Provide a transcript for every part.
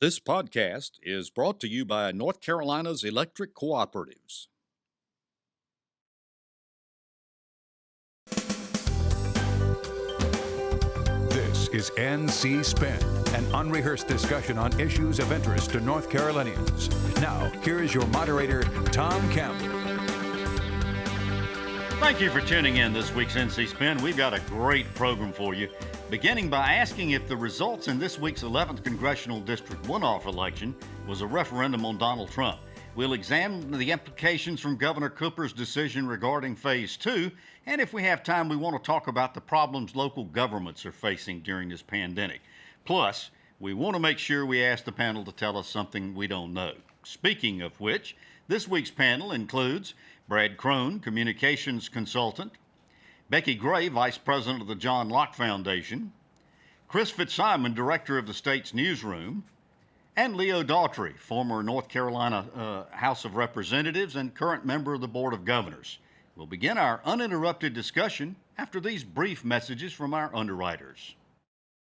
This podcast is brought to you by North Carolina's electric cooperatives. This is NC Spin, an unrehearsed discussion on issues of interest to North Carolinians. Now, here is your moderator, Tom Campbell. Thank you for tuning in this week's NC Spin. We've got a great program for you, beginning by asking if the results in this week's 11th Congressional District Runoff election was a referendum on Donald Trump. We'll examine the implications from Governor Cooper's decision regarding Phase 2, and if we have time, we want to talk about the problems local governments are facing during this pandemic. Plus, we want to make sure we ask the panel to tell us something we don't know. Speaking of which, this week's panel includes Brad Crone, Communications Consultant, Becki Gray, Vice President of the John Locke Foundation, Chris Fitzsimon, Director of the state's Newsroom, and Leo Daughtry, former North Carolina House of Representatives and current member of the Board of Governors. We'll begin our uninterrupted discussion after these brief messages from our underwriters.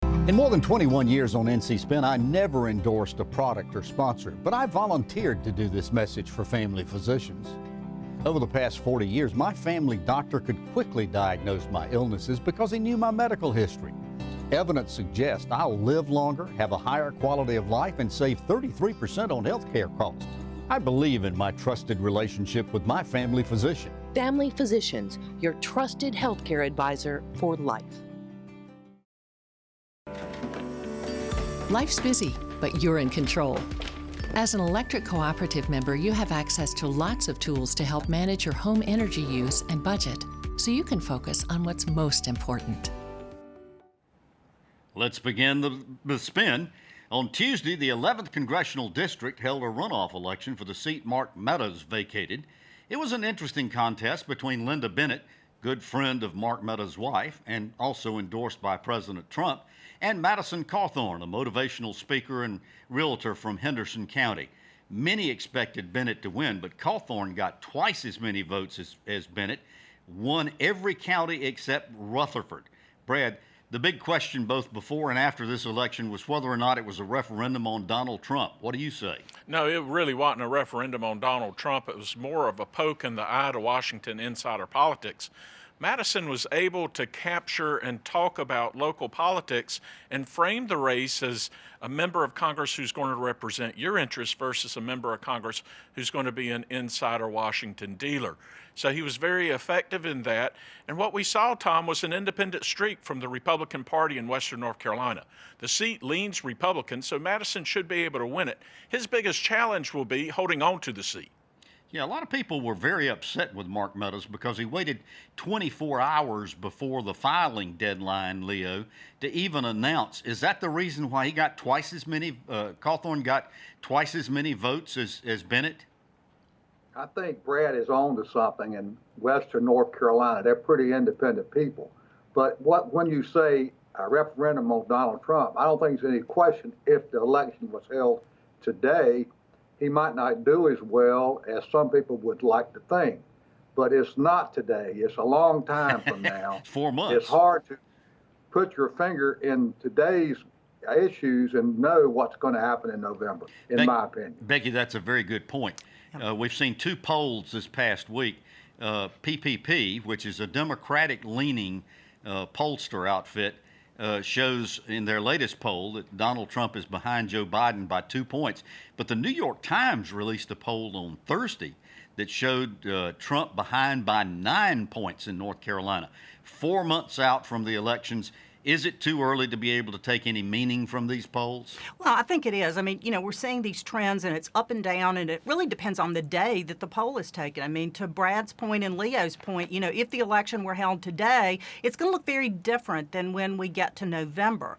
In more than 21 years on NC Spin, I never endorsed a product or sponsor, but I volunteered to do this message for family physicians. Over the past 40 years, my family doctor could quickly diagnose my illnesses because he knew my medical history. Evidence suggests I'll live longer, have a higher quality of life, and save 33% on health care costs. I believe in my trusted relationship with my family physician. Family Physicians, your trusted healthcare advisor for life. Life's busy, but you're in control. As an electric cooperative member, you have access to lots of tools to help manage your home energy use and budget, so you can focus on what's most important. Let's begin the spin. On Tuesday, the 11th Congressional District held a runoff election for the seat Mark Meadows vacated. It was an interesting contest between Linda Bennett, good friend of Mark Meadows' wife and also endorsed by President Trump, and Madison Cawthorn, a motivational speaker and realtor from Henderson County. Many expected Bennett to win, but Cawthorn got twice as many votes as Bennett, won every county except Rutherford. Brad, the big question both before and after this election was whether or not it was a referendum on Donald Trump. What do you say? No, it really wasn't a referendum on Donald Trump. It was more of a poke in the eye to Washington insider politics. Madison was able to capture and talk about local politics and frame the race as a member of Congress who's going to represent your interests versus a member of Congress who's going to be an insider Washington dealer. So he was very effective in that. And what we saw, Tom, was an independent streak from the Republican Party in Western North Carolina. The seat leans Republican, so Madison should be able to win it. His biggest challenge will be holding on to the seat. Yeah, a lot of people were very upset with Mark Meadows because he waited 24 hours before the filing deadline, Leo, to even announce. Is that the reason why he got twice as many, Cawthorn got twice as many votes as Bennett? I think Brad is on to something in Western North Carolina. They're pretty independent people. But when you say a referendum on Donald Trump, I don't think there's any question if the election was held today, he might not do as well as some people would like to think. But it's not today. It's a long time from now. 4 months. It's hard to put your finger in today's issues and know what's going to happen in November, in my opinion. Becki, that's a very good point. We've seen two polls this past week. PPP, which is a Democratic-leaning pollster outfit, shows in their latest poll that Donald Trump is behind Joe Biden by 2 points. But the New York Times released a poll on Thursday that showed Trump behind by 9 points in North Carolina. 4 months out from the elections, is it too early to be able to take any meaning from these polls? Well, I think it is. I mean, we're seeing these trends and it's up and down, and it really depends on the day that the poll is taken. I mean, to Brad's point and Leo's point, if the election were held today, it's going to look very different than when we get to November.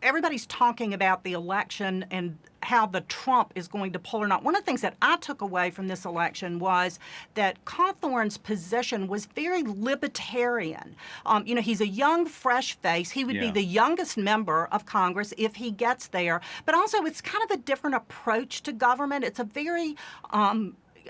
Everybody's talking about the election and how the Trump is going to pull or not. One of the things that I took away from this election was that Cawthorn's position was very libertarian. He's a young, fresh face. He would be the youngest member of Congress if he gets there. But also, it's kind of a different approach to government. It's a very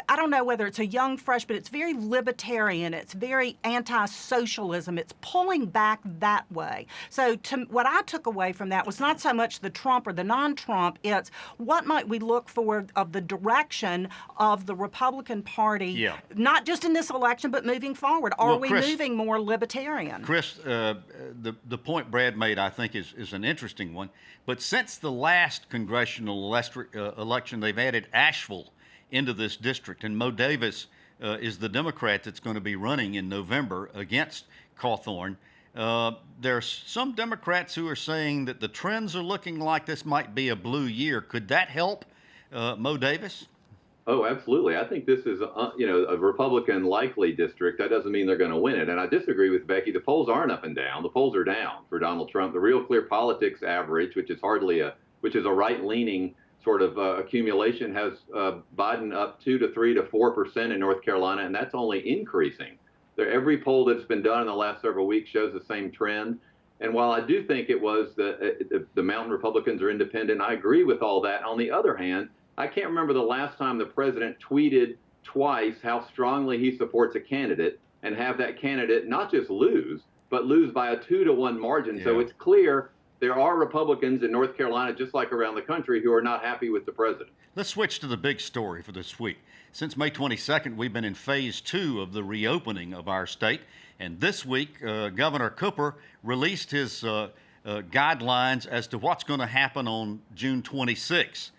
I don't know whether it's a young fresh, but it's very libertarian. It's very anti-socialism. It's pulling back that way. So what I took away from that was not so much the Trump or the non-Trump. It's what might we look for of the direction of the Republican Party, not just in this election, but moving forward. Are we moving more libertarian? Chris, the point Brad made, I think, is an interesting one. But since the last congressional election, they've added Asheville into this district, and Mo Davis is the Democrat that's going to be running in November against Cawthorn. There's some Democrats who are saying that the trends are looking like this might be a blue year. Could that help Mo Davis? Oh, absolutely. I think this is, a Republican likely district. That doesn't mean they're going to win it. And I disagree with Becki. The polls aren't up and down. The polls are down for Donald Trump. The Real Clear Politics average, which is a right-leaning sort of accumulation, has Biden up 2 to 3 to 4% in North Carolina, and that's only increasing. Every poll that's been done in the last several weeks shows the same trend. And while I do think it was the Mountain Republicans are independent, I agree with all that. On the other hand, I can't remember the last time the president tweeted twice how strongly he supports a candidate and have that candidate not just lose, but lose by a 2-to-1 margin. Yeah. So it's clear there are Republicans in North Carolina, just like around the country, who are not happy with the president. Let's switch to the big story for this week. Since May 22nd, we've been in phase 2 of the reopening of our state. And this week, Governor Cooper released his guidelines as to what's going to happen on June 26th.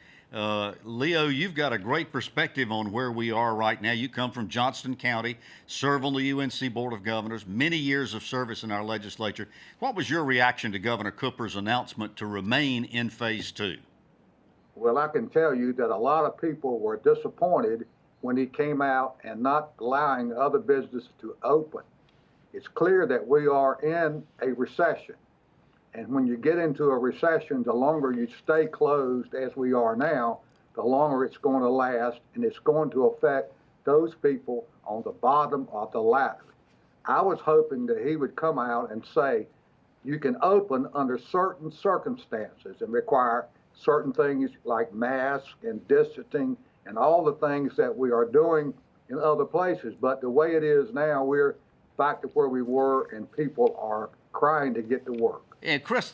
Leo, you've got a great perspective on where we are right now. You come from Johnston County, serve on the UNC Board of Governors, many years of service in our legislature. What was your reaction to Governor Cooper's announcement to remain in phase 2? Well, I can tell you that a lot of people were disappointed when he came out and not allowing other businesses to open. It's clear that we are in a recession. And when you get into a recession, the longer you stay closed as we are now, the longer it's going to last, and it's going to affect those people on the bottom of the ladder. I was hoping that he would come out and say, you can open under certain circumstances and require certain things like masks and distancing and all the things that we are doing in other places. But the way it is now, we're back to where we were, and people are crying to get to work. And Chris,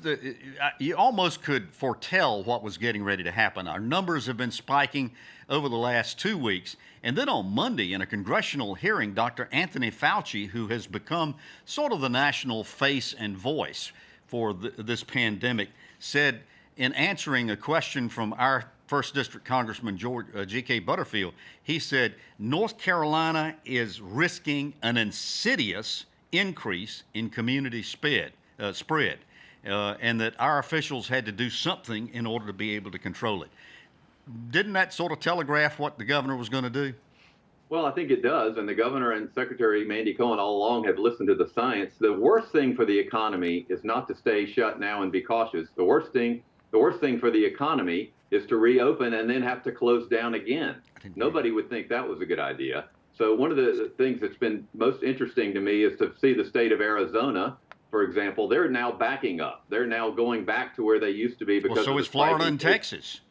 you almost could foretell what was getting ready to happen. Our numbers have been spiking over the last 2 weeks. And then on Monday, in a congressional hearing, Dr. Anthony Fauci, who has become sort of the national face and voice for this pandemic, said in answering a question from our 1st District Congressman G.K. Butterfield, he said, North Carolina is risking an insidious increase in community spread. And that our officials had to do something in order to be able to control it. Didn't that sort of telegraph what the governor was going to do? Well, I think it does, and the governor and Secretary Mandy Cohen all along have listened to the science. The worst thing for the economy is not to stay shut now and be cautious. The worst thing for the economy is to reopen and then have to close down again. Nobody would think that was a good idea. So one of the things that's been most interesting to me is to see the state of Arizona, for example. They're now backing up. They're now going back to where they used to be. Because so is Florida and Texas.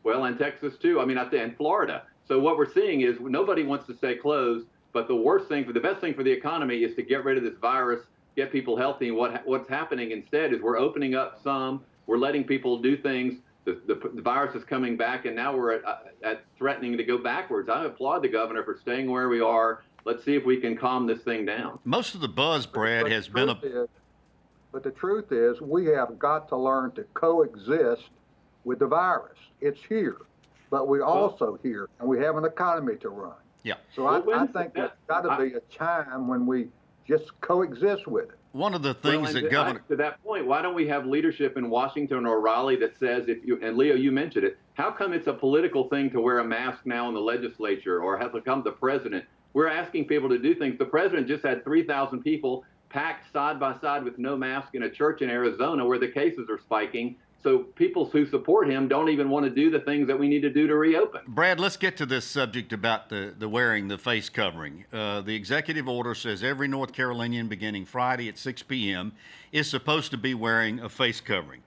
Well, and Texas too. I mean, and Florida. So what we're seeing is nobody wants to stay closed, but the best thing for the economy is to get rid of this virus, get people healthy. And what's happening instead is we're opening up some, we're letting people do things. The virus is coming back, and now we're at threatening to go backwards. I applaud the governor for staying where we are. Let's see if we can calm this thing down. Most of the buzz, Brad, has been But the truth is, we have got to learn to coexist with the virus. It's here, but we're also here, and we have an economy to run. Yeah. So I think there's got to be a time when we just coexist with it. One of the things that Governor... To that point, why don't we have leadership in Washington or Raleigh that says, and Leo, you mentioned it, how come it's a political thing to wear a mask now in the legislature or have to come the president? We're asking people to do things. The president just had 3,000 people packed side by side with no mask in a church in Arizona where the cases are spiking. So people who support him don't even want to do the things that we need to do to reopen. Brad, let's get to this subject about the wearing the face covering. The executive order says every North Carolinian beginning Friday at 6 p.m. is supposed to be wearing a face covering.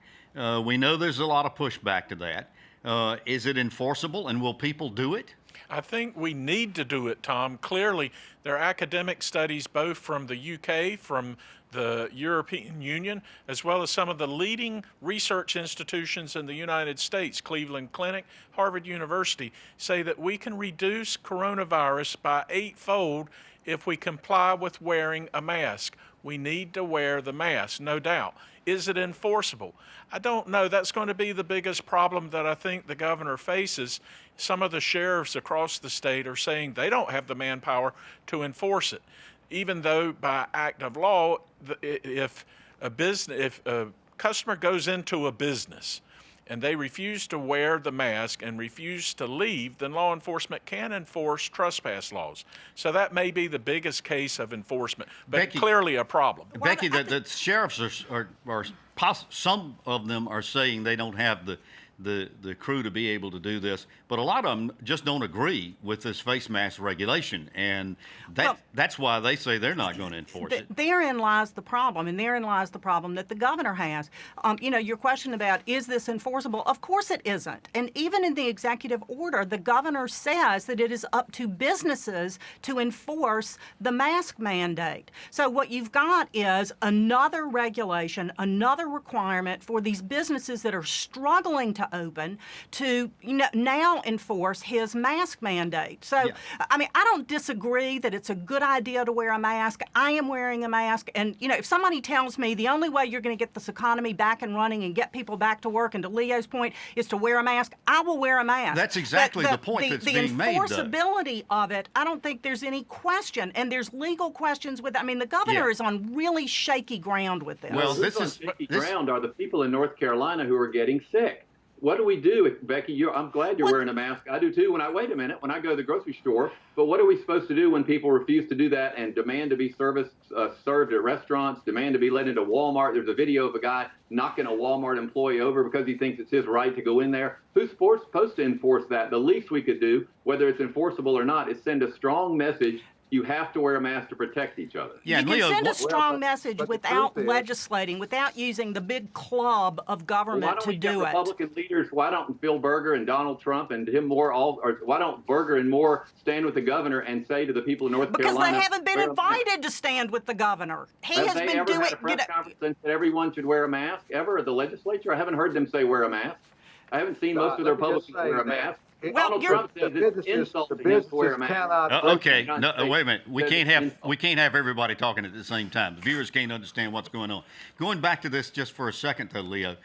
We know there's a lot of pushback to that. Is it enforceable, and will people do it? I think we need to do it, Tom. Clearly, there are academic studies both from the UK, from the European Union, as well as some of the leading research institutions in the United States, Cleveland Clinic, Harvard University, say that we can reduce coronavirus by 8-fold if we comply with wearing a mask. We need to wear the mask, no doubt. Is it enforceable? I don't know. That's going to be the biggest problem that I think the governor faces. Some of the sheriffs across the state are saying they don't have the manpower to enforce it, even though by act of law, if a customer goes into a business and they refuse to wear the mask and refuse to leave, then law enforcement can enforce trespass laws. So that may be the biggest case of enforcement, but Becki, clearly a problem. Becki, the sheriffs are some of them are saying they don't have the crew to be able to do this, but a lot of them just don't agree with this face mask regulation, and that's why they say they're not going to enforce it. Therein lies the problem, and therein lies the problem that the governor has. Your question about is this enforceable? Of course it isn't. And even in the executive order, the governor says that it is up to businesses to enforce the mask mandate. So what you've got is another regulation, another requirement for these businesses that are struggling to open to now enforce his mask mandate. So, yeah. I mean, I don't disagree that it's a good idea to wear a mask. I am wearing a mask. And, if somebody tells me the only way you're going to get this economy back and running and get people back to work, and to Leo's point, is to wear a mask, I will wear a mask. That's exactly the point that's being made, though. The enforceability of it, I don't think there's any question. And there's legal questions with it. I mean, the governor is on really shaky ground with this. Well, this is shaky ground are the people in North Carolina who are getting sick. What do we do, Becki? I'm glad you're wearing a mask. I do too. When I go to the grocery store. But what are we supposed to do when people refuse to do that and demand to be served at restaurants, demand to be let into Walmart? There's a video of a guy knocking a Walmart employee over because he thinks it's his right to go in there. Who's supposed to enforce that? The least we could do, whether it's enforceable or not, is send a strong message. You have to wear a mask to protect each other. Yeah, you can send a strong message without legislating, without using the big club of government to do it. Republican leaders, why don't Bill Berger and Donald Trump and Tim Moore why don't Berger and Moore stand with the governor and say to the people of North Carolina? Because they haven't been invited to stand with the governor. Have they ever had a press conference and said everyone should wear a mask ever at the legislature? I haven't heard them say wear a mask. I haven't seen most of the Republicans wear a mask. Donald Trump says it's insulting to wear a mask. Okay, no, wait a minute. We can't have everybody talking at the same time. The viewers can't understand what's going on. Going back to this just for a second, though, Leo.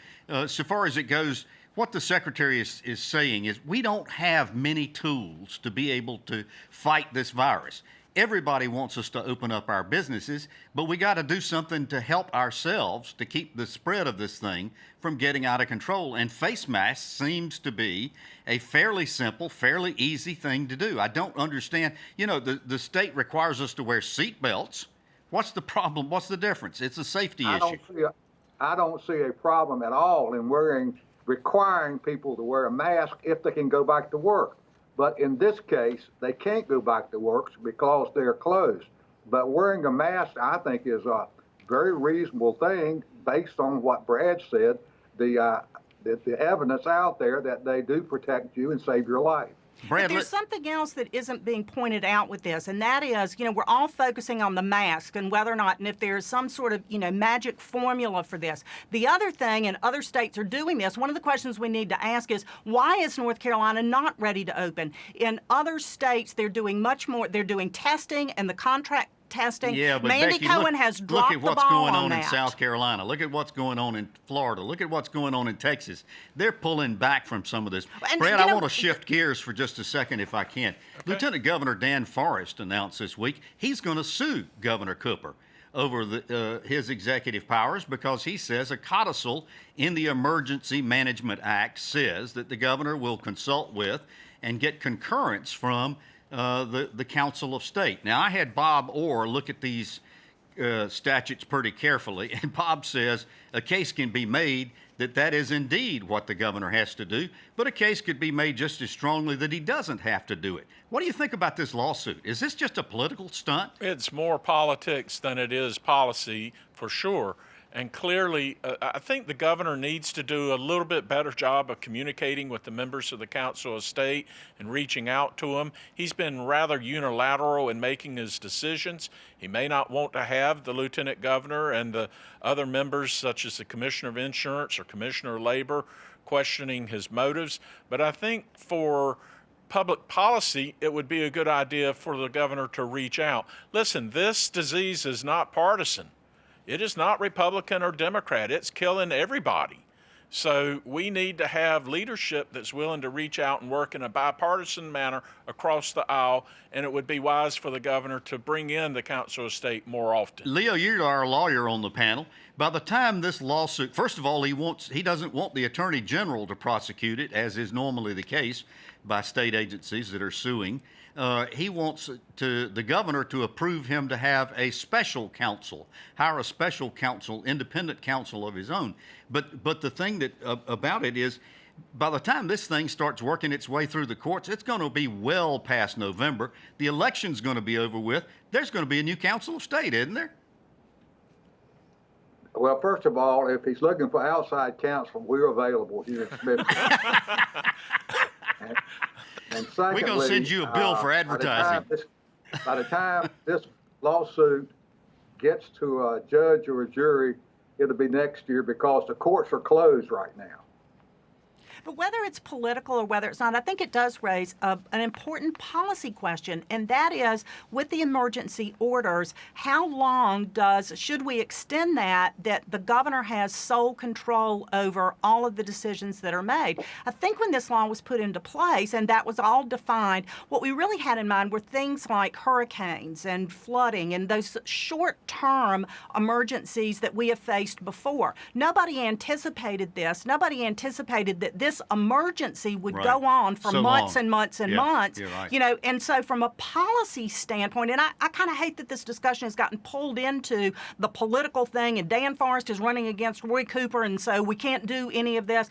So far as it goes, what the secretary is saying is we don't have many tools to be able to fight this virus. Everybody wants us to open up our businesses, but we got to do something to help ourselves to keep the spread of this thing from getting out of control. And face masks seems to be a fairly simple, fairly easy thing to do. I don't understand. The state requires us to wear seat belts. What's the problem? What's the difference? It's a safety issue. I don't see a problem at all in requiring people to wear a mask if they can go back to work. But in this case, they can't go back to work because they're closed. But wearing a mask, I think, is a very reasonable thing based on what Brad said, the evidence out there that they do protect you and save your life. But there's something else that isn't being pointed out with this, and that is, we're all focusing on the mask and whether or not, and if there's some sort of, magic formula for this. The other thing, and other states are doing this, one of the questions we need to ask is, why is North Carolina not ready to open? In other states, they're doing much more. They're doing testing and the contract testing. Yeah, but Mandy Becki, Cohen has dropped the ball on that. Look at what's going on in South Carolina. Look at what's going on in Florida. Look at what's going on in Texas. They're pulling back from some of this. And, Brad, I want to shift gears for just a second if I can. Okay. Lieutenant Governor Dan Forrest announced this week he's going to sue Governor Cooper over his executive powers because he says a codicil in the Emergency Management Act says that the governor will consult with and get concurrence from the Council of State. Now, I had Bob Orr look at these statutes pretty carefully, and Bob says a case can be made that is indeed what the governor has to do, but a case could be made just as strongly that he doesn't have to do it. What do you think about this lawsuit? Is this just a political stunt? It's more politics than it is policy, for sure. And clearly, I think the governor needs to do a little bit better job of communicating with the members of the Council of State and reaching out to them. He's been rather unilateral in making his decisions. He may not want to have the Lieutenant Governor and the other members, such as the Commissioner of Insurance or Commissioner of Labor, questioning his motives. But I think for public policy, it would be a good idea for the governor to reach out. Listen, this disease is not partisan. It is not Republican or Democrat. It's killing everybody. So we need to have leadership that's willing to reach out and work in a bipartisan manner across the aisle, and it would be wise for the governor to bring in the Council of State more often. Leo, you're our lawyer on the panel. By the time this lawsuit, first of all, he doesn't want the Attorney General to prosecute it, as is normally the case by state agencies that are suing. He wants the governor to approve him to have a special counsel, hire a special counsel, independent counsel of his own. But the thing that about it is, by the time this thing starts working its way through the courts, it's going to be well past November. The election's going to be over with. There's going to be a new Council of State, isn't there? Well, first of all, if he's looking for outside counsel, we're available here at Smith. And secondly, we're going to send you a bill for advertising. By the time this lawsuit gets to a judge or a jury, it'll be next year because the courts are closed right now. But whether it's political or whether it's not, I think it does raise an important policy question, and that is, with the emergency orders, how long should we extend that the governor has sole control over all of the decisions that are made? I think when this law was put into place and that was all defined, what we really had in mind were things like hurricanes and flooding and those short-term emergencies that we have faced before. Nobody anticipated this. Nobody anticipated that this emergency would go on for months and months and months. Right. You know, and so from a policy standpoint, and I kind of hate that this discussion has gotten pulled into the political thing, and Dan Forrest is running against Roy Cooper, and so we can't do any of this.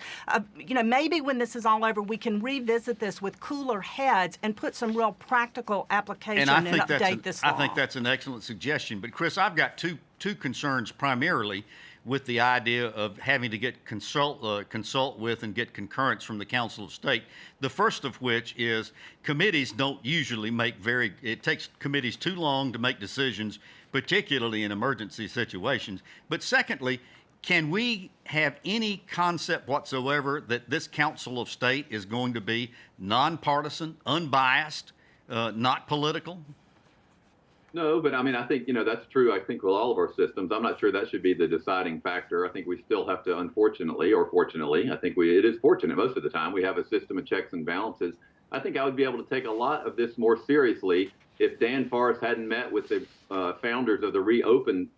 You know, maybe when this is all over, we can revisit this with cooler heads and put some real practical application and update this law. I think that's an excellent suggestion. But Chris, I've got two concerns primarily with the idea of having to get consult with and get concurrence from the Council of State. The first of which is committees don't usually it takes committees too long to make decisions, particularly in emergency situations. But secondly, can we have any concept whatsoever that this Council of State is going to be nonpartisan, unbiased, not political? No, but I mean, I think, that's true. I think with all of our systems, I'm not sure that should be the deciding factor. I think we still have to, unfortunately, or fortunately, I think it is fortunate most of the time, we have a system of checks and balances. I think I would be able to take a lot of this more seriously if Dan Forrest hadn't met with the founders of the Reopen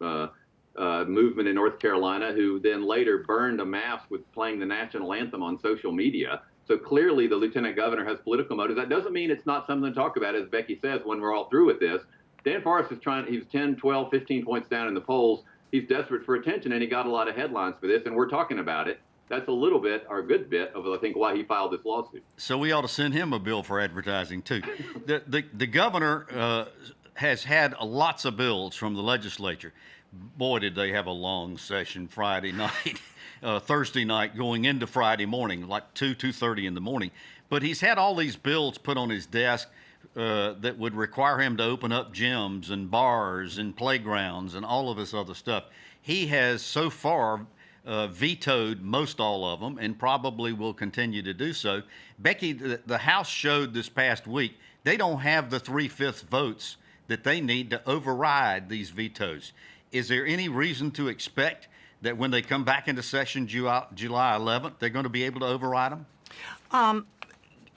movement in North Carolina, who then later burned a mask with playing the national anthem on social media. So clearly the lieutenant governor has political motives. That doesn't mean it's not something to talk about, as Becki says, when we're all through with this. Dan Forrest he's 10, 12, 15 points down in the polls. He's desperate for attention, and he got a lot of headlines for this, and we're talking about it. That's a little bit, or a good bit, of, I think, why he filed this lawsuit. So we ought to send him a bill for advertising, too. The governor has had lots of bills from the legislature. Boy, did they have a long session Friday night, Thursday night, going into Friday morning, like 2:30 in the morning. But he's had all these bills put on his desk that would require him to open up gyms and bars and playgrounds and all of this other stuff. He has so far vetoed most all of them and probably will continue to do so. Becki, the House showed this past week they don't have the 3/5 votes that they need to override these vetoes. Is there any reason to expect that when they come back into session July 11th, they're going to be able to override them?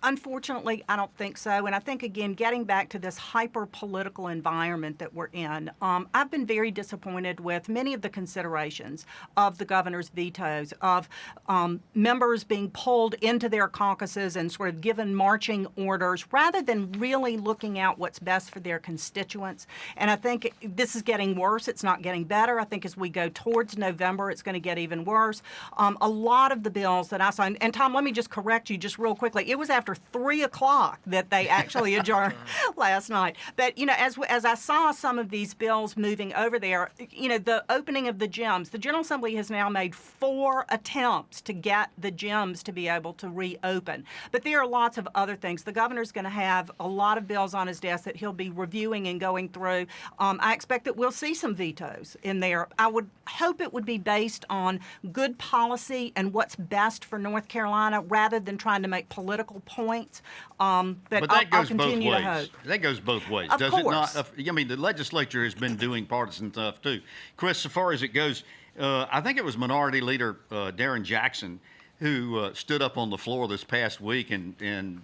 Unfortunately, I don't think so. And I think, again, getting back to this hyper-political environment that we're in, I've been very disappointed with many of the considerations of the governor's vetoes, of members being pulled into their caucuses and sort of given marching orders rather than really looking out what's best for their constituents. And I think this is getting worse. It's not getting better. I think as we go towards November, it's going to get even worse. A lot of the bills that I saw, and Tom, let me just correct you just real quickly. It was after after 3 o'clock that they actually adjourned last night. But, as I saw some of these bills moving over there, the opening of the gyms, the General Assembly has now made 4 attempts to get the gyms to be able to reopen. But there are lots of other things. The governor's going to have a lot of bills on his desk that he'll be reviewing and going through. I expect that we'll see some vetoes in there. I would hope it would be based on good policy and what's best for North Carolina rather than trying to make political points. But that I'll goes continue both to ways. hope. That goes both ways, Of does course. it not? I mean, the legislature has been doing partisan stuff too. Chris, so far as it goes, I think it was Minority Leader Darren Jackson who stood up on the floor this past week and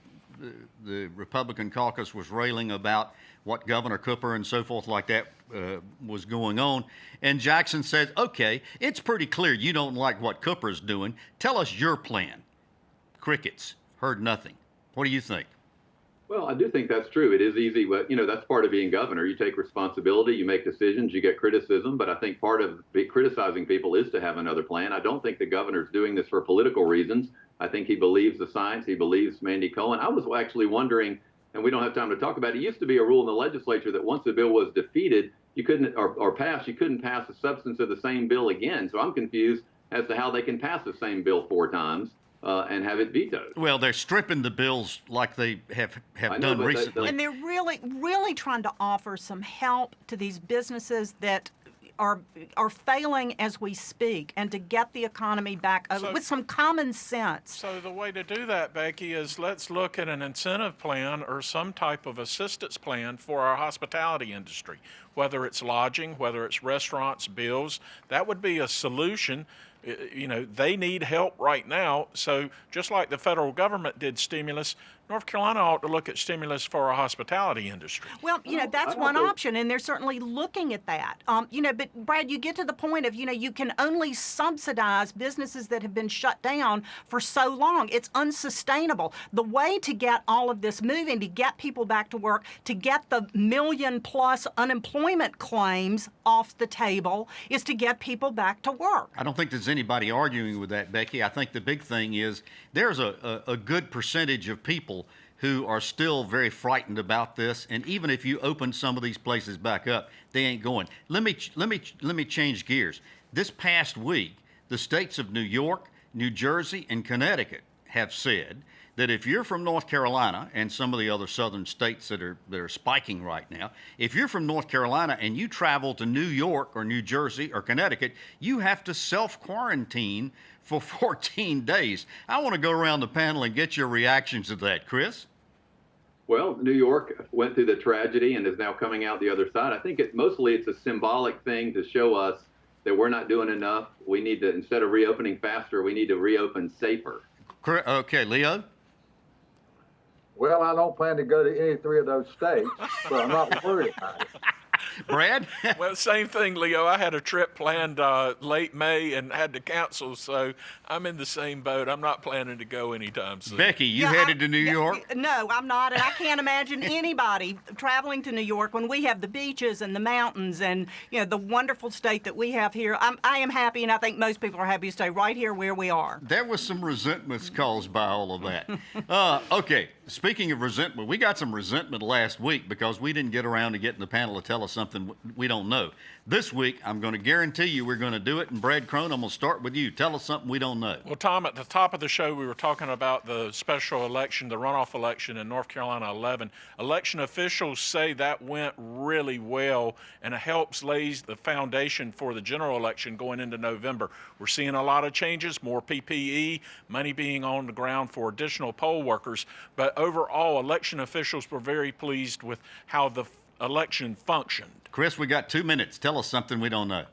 the Republican caucus was railing about what Governor Cooper and so forth like that was going on. And Jackson said, okay, it's pretty clear you don't like what Cooper's doing. Tell us your plan. Crickets. Heard nothing. What do you think? Well, I do think that's true. It is easy, but that's part of being governor. You take responsibility, you make decisions, you get criticism. But I think part of criticizing people is to have another plan. I don't think the governor's doing this for political reasons. I think he believes the science. He believes Mandy Cohen. I was actually wondering, and we don't have time to talk about it. It used to be a rule in the legislature that once a bill was defeated, you couldn't or passed, you couldn't pass the substance of the same bill again. So I'm confused as to how they can pass the same bill 4 times. And have it vetoed. Well, they're stripping the bills like they have done recently. And they're really, really trying to offer some help to these businesses that are failing as we speak, and to get the economy back with some common sense. So the way to do that, Becki, is let's look at an incentive plan or some type of assistance plan for our hospitality industry, whether it's lodging, whether it's restaurants, bills. That would be a solution. They need help right now. So just like the federal government did stimulus, North Carolina ought to look at stimulus for our hospitality industry. Well, that's one option, and they're certainly looking at that. But Brad, you get to the point of, you can only subsidize businesses that have been shut down for so long. It's unsustainable. The way to get all of this moving, to get people back to work, to get the 1 million+ unemployment claims off the table, is to get people back to work. I don't think there's anybody arguing with that, Becki. I think the big thing is there's a good percentage of people who are still very frightened about this, and even if you open some of these places back up, they ain't going. Let me change gears. This past week, the states of New York, New Jersey, and Connecticut have said that if you're from North Carolina and some of the other southern states that are spiking right now, if you're from North Carolina and you travel to New York or New Jersey or Connecticut, you have to self-quarantine for 14 days. I want to go around the panel and get your reactions to that. Chris? Well, New York went through the tragedy and is now coming out the other side. I think mostly it's a symbolic thing to show us that we're not doing enough. We need to, instead of reopening faster, we need to reopen safer. Okay, Leo? Well, I don't plan to go to any 3 of those states, so I'm not worried about it. Brad? Well, same thing, Leo. I had a trip planned late May and had to cancel, so I'm in the same boat. I'm not planning to go anytime soon. Becki, you headed to New York? No, I'm not, and I can't imagine anybody traveling to New York when we have the beaches and the mountains and the wonderful state that we have here. I am happy, and I think most people are happy to stay right here where we are. There was some resentments caused by all of that. Okay, speaking of resentment, we got some resentment last week because we didn't get around to getting the panel to tell us something we don't know. This week, I'm going to guarantee you we're going to do it. And Brad Crone, I'm going to start with you. Tell us something we don't know. Well, Tom, at the top of the show, we were talking about the special election, the runoff election in North Carolina 11. Election officials say that went really well, and it helps lay the foundation for the general election going into November. We're seeing a lot of changes, more PPE, money being on the ground for additional poll workers. But overall, election officials were very pleased with how the election functioned. Chris, we got 2 minutes. Tell us something we don't know.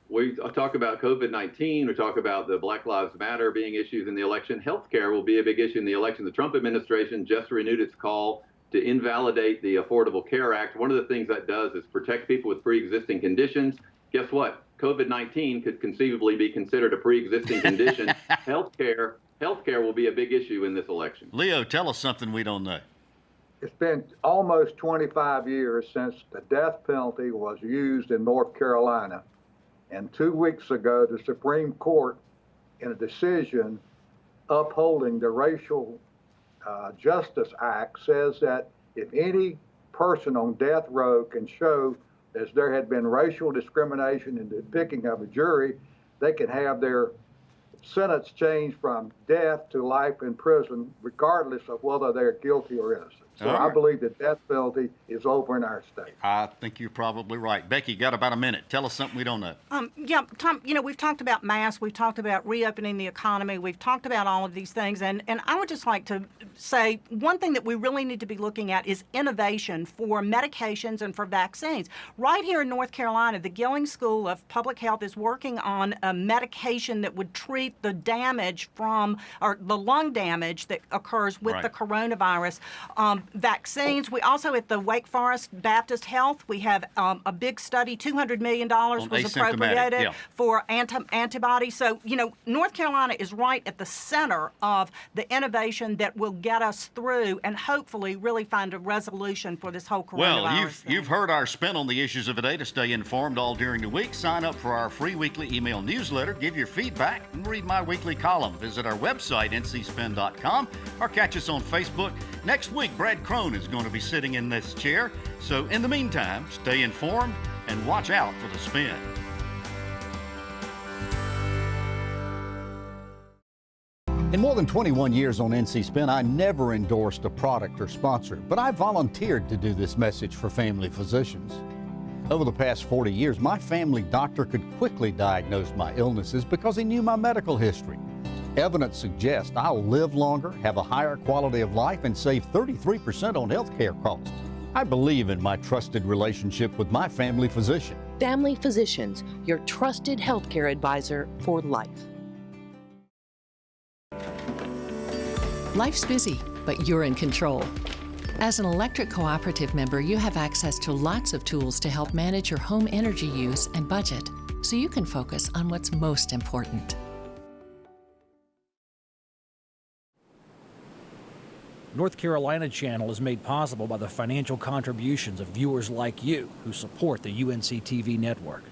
We talk about COVID-19. We talk about the Black Lives Matter being issues in the election. Healthcare will be a big issue in the election. The Trump administration just renewed its call to invalidate the Affordable Care Act. One of the things that does is protect people with pre-existing conditions. Guess what? COVID-19 could conceivably be considered a pre-existing condition. Healthcare will be a big issue in this election. Leo, tell us something we don't know. It's been almost 25 years since the death penalty was used in North Carolina. And 2 weeks ago, the Supreme Court, in a decision upholding the racial Justice Act says that if any person on death row can show as there had been racial discrimination in the picking of a jury, they can have their sentence changed from death to life in prison, regardless of whether they're guilty or innocent. So I believe that death penalty is over in our state. I think you're probably right. Becki, got about a minute. Tell us something we don't know. Yeah, Tom, we've talked about masks, we've talked about reopening the economy, we've talked about all of these things, and I would just like to say one thing that we really need to be looking at is innovation for medications and for vaccines. Right here in North Carolina, the Gilling School of Public Health is working on a medication that would treat the damage from, or the lung damage that occurs with the coronavirus. Vaccines. We also, at the Wake Forest Baptist Health, we have a big study, $200 million was appropriated for antibodies. So, North Carolina is right at the center of the innovation that will get us through and hopefully really find a resolution for this whole coronavirus Well, you've heard our spin on the issues of the day. To stay informed all during the week, sign up for our free weekly email newsletter, give your feedback, and read my weekly column. Visit our website, ncspin.com, or catch us on Facebook. Next week, Brad Crone is going to be sitting in this chair. So in the meantime, stay informed and watch out for the spin. In more than 21 years on NC Spin, I never endorsed a product or sponsor, but I volunteered to do this message for family physicians. Over the past 40 years, my family doctor could quickly diagnose my illnesses because he knew my medical history. Evidence suggests I'll live longer, have a higher quality of life, and save 33% on health care costs. I believe in my trusted relationship with my family physician. Family Physicians, your trusted healthcare advisor for life. Life's busy, but you're in control. As an electric cooperative member, you have access to lots of tools to help manage your home energy use and budget, so you can focus on what's most important. North Carolina Channel is made possible by the financial contributions of viewers like you who support the UNC TV network.